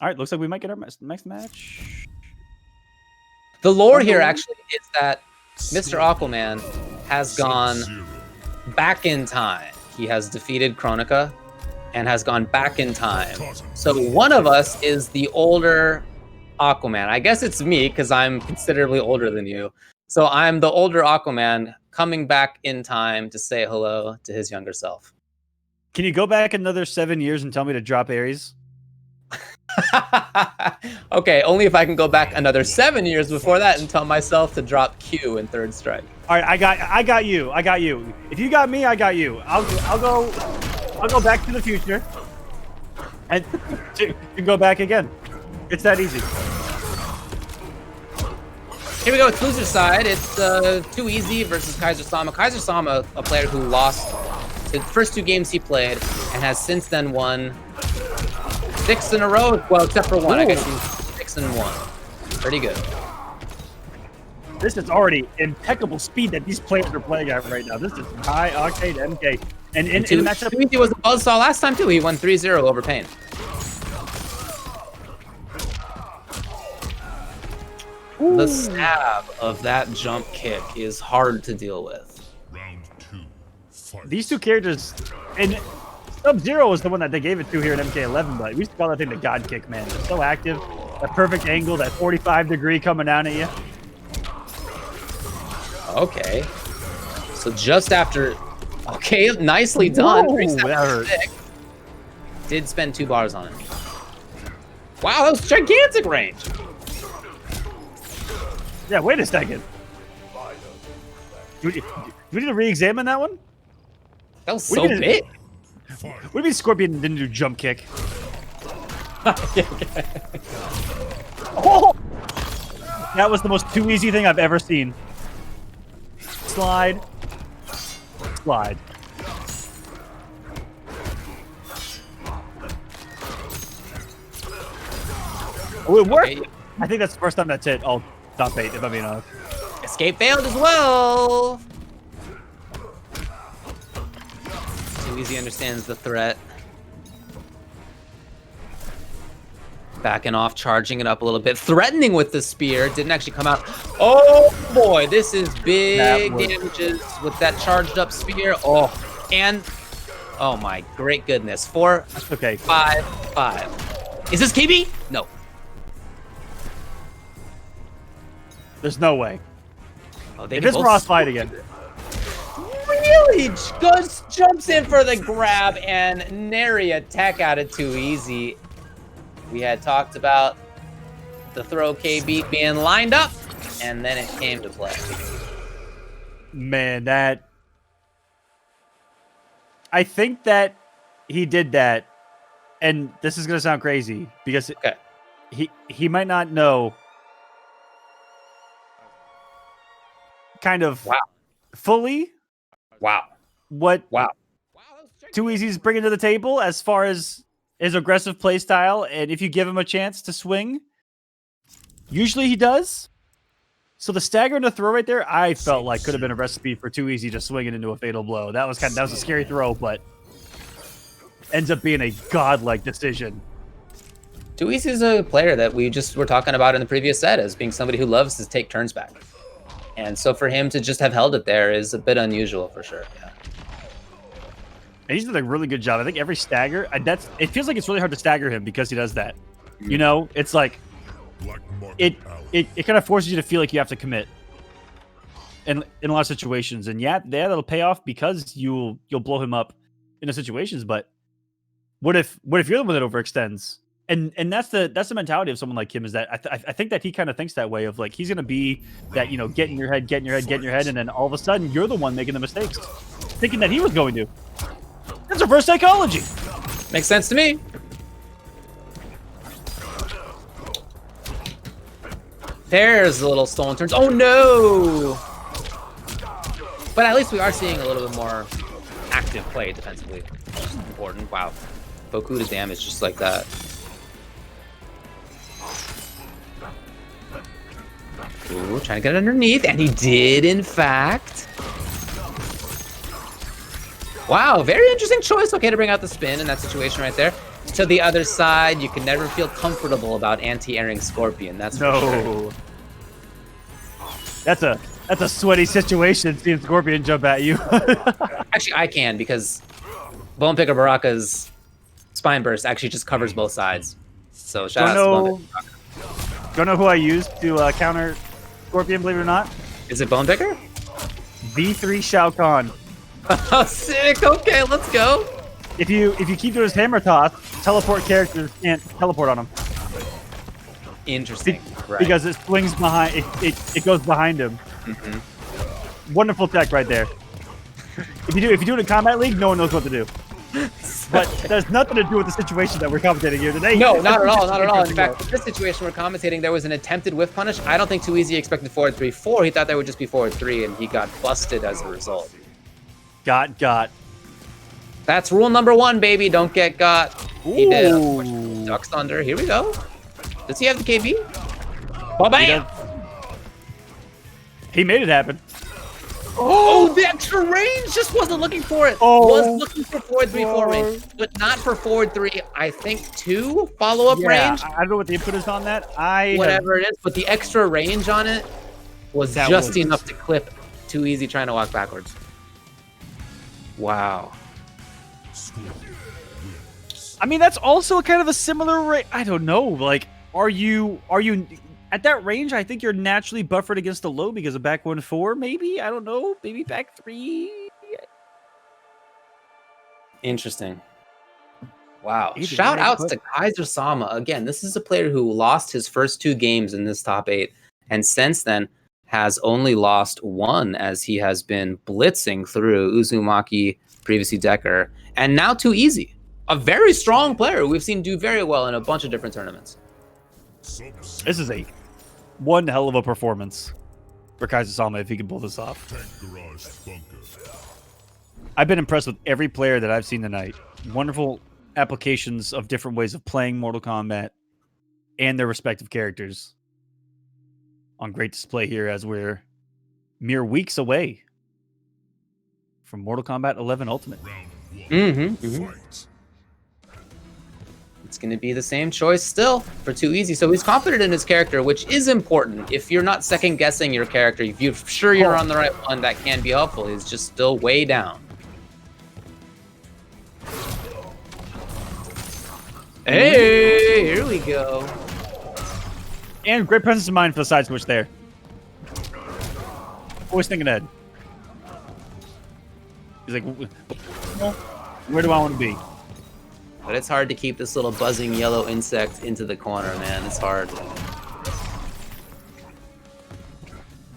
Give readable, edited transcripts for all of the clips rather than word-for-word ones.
All right, looks like we might get our next match. The lore here actually is that Mr. Aquaman has gone back in time. He has defeated Kronika and has gone back in time. So one of us is the older Aquaman. I guess it's me because I'm considerably older than you. So I'm the older Aquaman coming back in time to say hello to his younger self. Can you go back another 7 years and tell me to drop Ares? Okay, only if I can go back another 7 years before that and tell myself to drop Q in Third Strike. All right, I got you. If you got me, I got you. I'll go back to the future, and you can go back again. It's that easy. Here we go. It's loser side. It's too easy versus KaiserSama. KaiserSama, a player who lost the first 2 games he played and has since then won 6 in a row. Well, except for one. Ooh. I guess he's 6-1. Pretty good. This is already impeccable speed that these players are playing at right now. This is high octane MK. And in the matchup, he was a buzzsaw last time too. He won 3-0 over Pain. Ooh. The stab of that jump kick is hard to deal with. Round 2. Fight. These 2 characters, and Sub-Zero was the one that they gave it to here in MK11, but we used to call that thing the God Kick, man. It's so active. That perfect angle, that 45-degree coming down at you. Okay. So just after... Okay, nicely done. Whoa, that hurt. Did spend 2 bars on it. Wow, that was gigantic range. Yeah, wait a second. Do we need to re-examine that one? That was so big. What do you mean Scorpion didn't do jump kick? Oh! That was the most too easy thing I've ever seen. Slide. Slide. Oh, it worked! Okay. I think that's the first time that's hit all top 8, if I'm being honest. Escape failed as well! Too easy understands the threat. Backing off, charging it up a little bit. Threatening with the spear. Didn't actually come out. Oh boy, this is big damages with that charged up spear. Oh, and oh my great goodness. 4, okay. 5, 5. Is this KB? No. There's no way. Oh, if it's Ross fight again. Really? Just jumps in for the grab and nary a tech out of too easy. We had talked about the throw KB being lined up, and then it came to play. Man, that... I think that he did that, and this is going to sound crazy, because he might not know kind of fully what Too Easy's bringing to the table as far as his aggressive play style, and if you give him a chance to swing, usually he does. So the stagger and the throw right there, I felt like could have been a recipe for Too Easy just swinging into a fatal blow. That was a scary throw, but ends up being a godlike decision. Too Easy is a player that we just were talking about in the previous set as being somebody who loves to take turns back. And so for him to just have held it there is a bit unusual for sure. Yeah. And he's done a really good job. I think every stagger, it feels like it's really hard to stagger him because he does that. You know, it's like it kind of forces you to feel like you have to commit in a lot of situations. And yeah, that'll pay off because you'll blow him up in the situations. But what if you're the one that overextends? And that's the mentality of someone like him, is that I think that he kind of thinks that way of like, he's going to be that, you know, get in your head. And then all of a sudden you're the one making the mistakes, thinking that he was going to. That's reverse psychology. Makes sense to me. There's the little stolen turns. Oh no! But at least we are seeing a little bit more active play defensively, which is important. Wow. Boku to damage just like that. Ooh, trying to get underneath, and he did, in fact. Wow, very interesting choice. Okay to bring out the spin in that situation right there. to the other side. You can never feel comfortable about anti-airing Scorpion. That's for sure. That's a sweaty situation seeing Scorpion jump at you. Actually, I can because Bone Picker Baraka's Spine Burst actually just covers both sides. So shout out to Bone Picker Baraka. Don't know who I used to counter Scorpion, believe it or not? Is it Bone Picker? V3 Shao Kahn. Oh, sick. Okay, let's go. If you keep doing his hammer toss, teleport characters can't teleport on him. Interesting. Right. Because it swings behind, it goes behind him. Wonderful tech right there. If you do it in Combat League, no one knows what to do. But there's nothing to do with the situation that we're commentating here today. No, not at all, not at all. In fact, in this situation we're commentating, there was an attempted whiff punish. I don't think Too Easy expected forward 3-4. He thought that would just be forward 3, and he got busted as a result. Got. That's rule number 1, baby. Don't get got. He did. Ducks Thunder. Here we go. Does he have the KB? Oh, bam! He made it happen. Oh, the extra range! Just wasn't looking for it. Was looking for forward 3-4 range, but not for forward 3. I think 2 follow-up range. I don't know what the input is on that. Whatever it is, but the extra range on it was just enough to clip Too Easy trying to walk backwards. Wow. I mean, that's also kind of a similar. I don't know. Like, are you at that range? I think you're naturally buffered against the low because of back 1-4. Maybe, I don't know. Maybe back 3. Interesting. Wow. Shout outs to KaiserSama. Again, this is a player who lost his first 2 games in this top 8, and since then has only lost 1 as he has been blitzing through Uzumaki, previously Decker, and now Too Easy. A very strong player who we've seen do very well in a bunch of different tournaments. This is one hell of a performance for KaiserSama if he can pull this off. I've been impressed with every player that I've seen tonight. Wonderful applications of different ways of playing Mortal Kombat and their respective characters on great display here as we're mere weeks away from Mortal Kombat 11 Ultimate. It's going to be the same choice still for Too Easy. So he's confident in his character, which is important. If you're not second guessing your character, if you're sure you're on the right one, that can be helpful. He's just still way down. Hey, here we go. And great presence of mind for the side switch there. Always thinking ahead. He's like, where do I want to be? But it's hard to keep this little buzzing yellow insect into the corner, man. It's hard.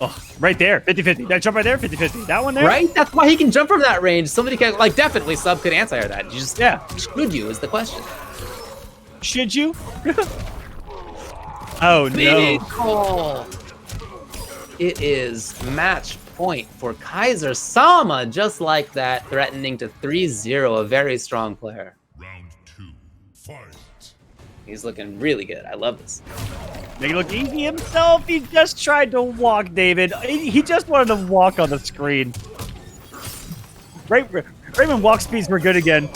Oh, right there. 50-50. That jump right there, 50-50. That one there? Right? That's why he can jump from that range. Somebody can, like, definitely Sub could answer that. You just, should you is the question. Should you? Oh, no. Call. It is match point for KaiserSama, just like that, threatening to 3-0, a very strong player. He's looking really good. I love this. Make it look easy himself. He just tried to walk, David. He just wanted to walk on the screen. Right when walk speeds were good again.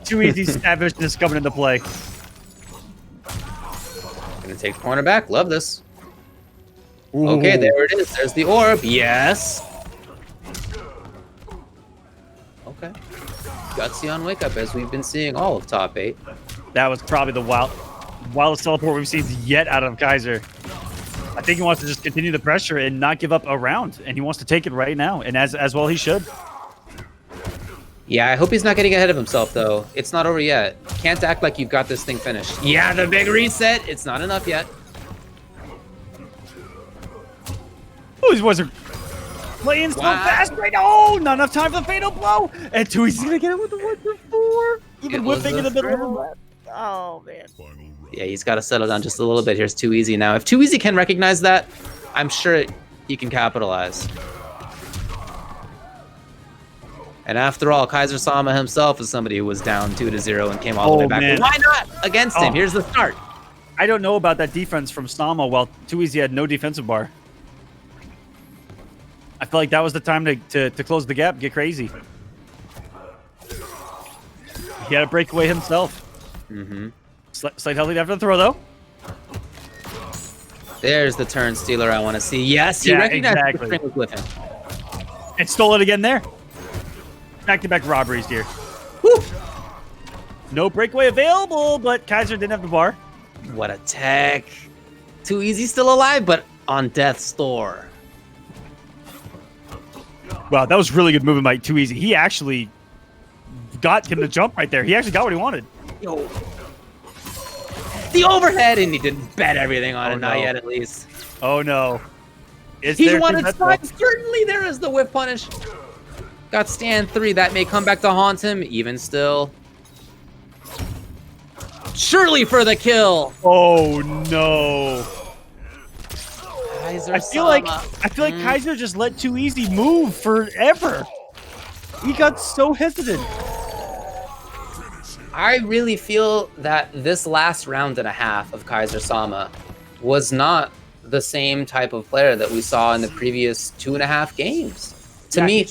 Too Easy savageness coming into play. Gonna take the corner back. Love this. Ooh. Okay, there it is. There's the orb. Yes. Okay. Gutsy on wake up, as we've been seeing all of top 8. That was probably the wildest teleport we've seen yet out of Kaiser. I think he wants to just continue the pressure and not give up a round, and he wants to take it right now, and as well he should. Yeah, I hope he's not getting ahead of himself, though. It's not over yet. Can't act like you've got this thing finished. Yeah, the big reset. It's not enough yet. Oh, these boys are playing so fast right now. Oh, not enough time for the fatal blow. And Too Easy's going to get it with the 1-4. Even whipping in the middle of the left. Oh, man. Yeah, he's got to settle down just a little bit. Here's Too Easy now. If Too Easy can recognize that, I'm sure he can capitalize. And after all, KaiserSama himself is somebody who was down 2-0 and came all the way back. Man. Why not against him? Here's the start. I don't know about that defense from Sama while Too Easy had no defensive bar. I feel like that was the time to close the gap, get crazy. He had to break away himself. Mm-hmm. Slight healthy after the throw, though. There's the turn stealer I want to see. Yes, he recognized exactly. the string was with him. And stole it again there. Back-to-back robberies here. Woo! No breakaway available, but Kaiser didn't have the bar. What a tech. Too easy still alive, but on death's door. Wow, that was really good movement by Too Easy. He actually got him to jump right there. He actually got what he wanted. Yo. The overhead, and he didn't bet everything on it. no. Not yet, at least. Oh, no. He wanted side. Certainly there is the whiff punish. Got stand 3. That may come back to haunt him, even still. Surely for the kill. Oh, no. KaiserSama. I feel like Kaiser just let Too Easy move forever. He got so hesitant. I really feel that this last round and a half of KaiserSama was not the same type of player that we saw in the previous 2.5 games. To me,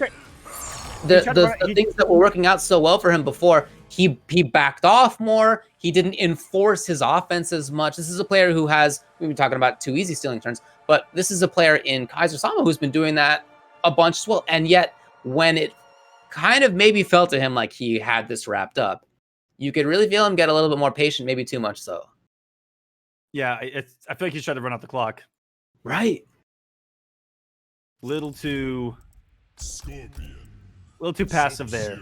the things that were working out so well for him before, he backed off more. He didn't enforce his offense as much. This is a player who has, we've been talking about Too Easy stealing turns, but this is a player in KaiserSama who's been doing that a bunch as well. And yet, when it kind of maybe felt to him like he had this wrapped up, you could really feel him get a little bit more patient, maybe too much so. Yeah, I feel like he's trying to run out the clock. Right. Little too passive there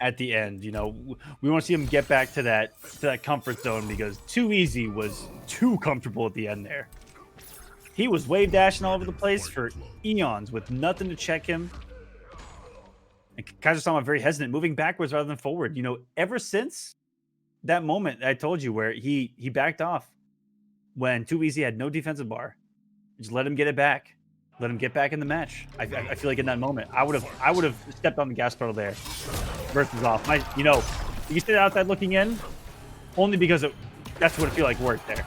at the end. You know, we want to see him get back to that comfort zone because Too Easy was too comfortable at the end there. He was wave dashing all over the place for eons with nothing to check him. And KaiserSama very hesitant, moving backwards rather than forward. You know, ever since that moment I told you where he backed off when Too Easy had no defensive bar, just let him get it back, let him get back in the match. I feel like in that moment I would have stepped on the gas pedal there. Versus off. You know, you stay outside looking in only because that's what it feel like worked there.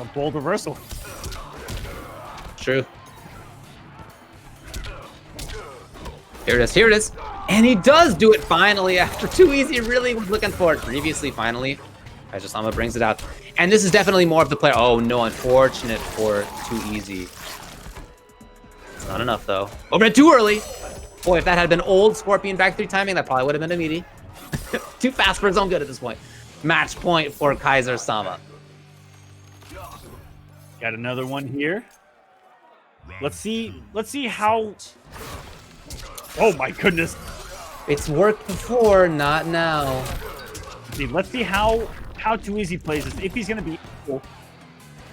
A bold reversal. True. Here it is. Here it is. And he does do it finally after Too Easy really was looking for it previously. Finally, KaiserSama brings it out. And this is definitely more of the player. Oh, no. Unfortunate for Too Easy. It's not enough, though. Overhead too early. Boy, if that had been old Scorpion back 3 timing, that probably would have been a meaty. Too fast for his own good at this point. Match point for KaiserSama. Got another one here. Let's see how. Oh my goodness! It's worked before, not now. Let's see how Too Easy plays this. If he's gonna be able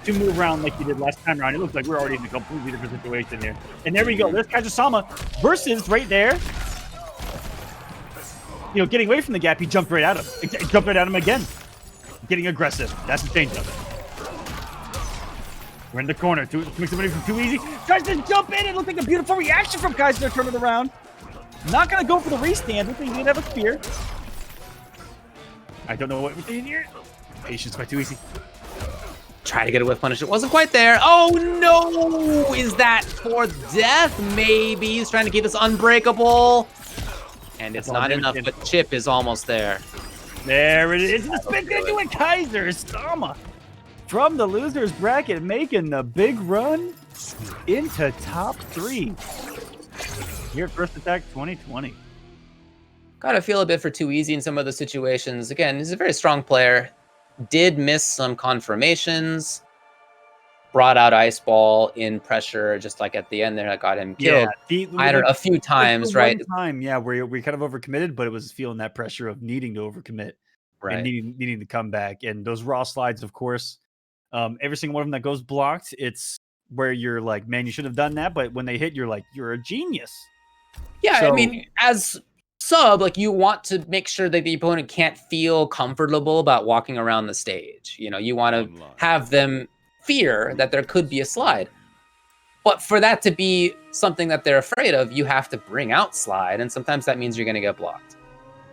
to move around like he did last time around, it looks like we're already in a completely different situation here. And there we go. There's KaiserSama versus right there. You know, getting away from the gap, he jumped right at him. He jumped right at him again. Getting aggressive. That's the change of it. We're in the corner. Makes somebody from Too Easy. Tries to jump in. It looked like a beautiful reaction from Kaiser to turn it around. Not going to go for the restand. I think he did have a spear. I don't know what we're doing here. Patience by Too Easy. Try to get a whiff punish. It wasn't quite there. Oh, no! Is that for death? Maybe. He's trying to keep this unbreakable. And it's not enough, but Chip is almost there. There it is. The spin into it. KaiserSama from the losers bracket making the big run into top 3 here at First Attack 2020. Gotta feel a bit for Too Easy in some of the situations. Again, he's a very strong player. Did miss some confirmations. Brought out Ice Ball in pressure, just like at the end there, that got him killed. Yeah, I don't know, a few times, right? Time, yeah, where we kind of overcommitted, but it was feeling that pressure of needing to overcommit, Right. and needing to come back. And those raw slides, of course, every single one of them that goes blocked, it's where you're like, man, you should have done that. But when they hit, you're like, you're a genius. Yeah, So, I mean, as sub, like you want to make sure that the opponent can't feel comfortable about walking around the stage. You know, you want to have them fear that there could be a slide. But for that to be something that they're afraid of, you have to bring out slide, and sometimes that means you're going to get blocked.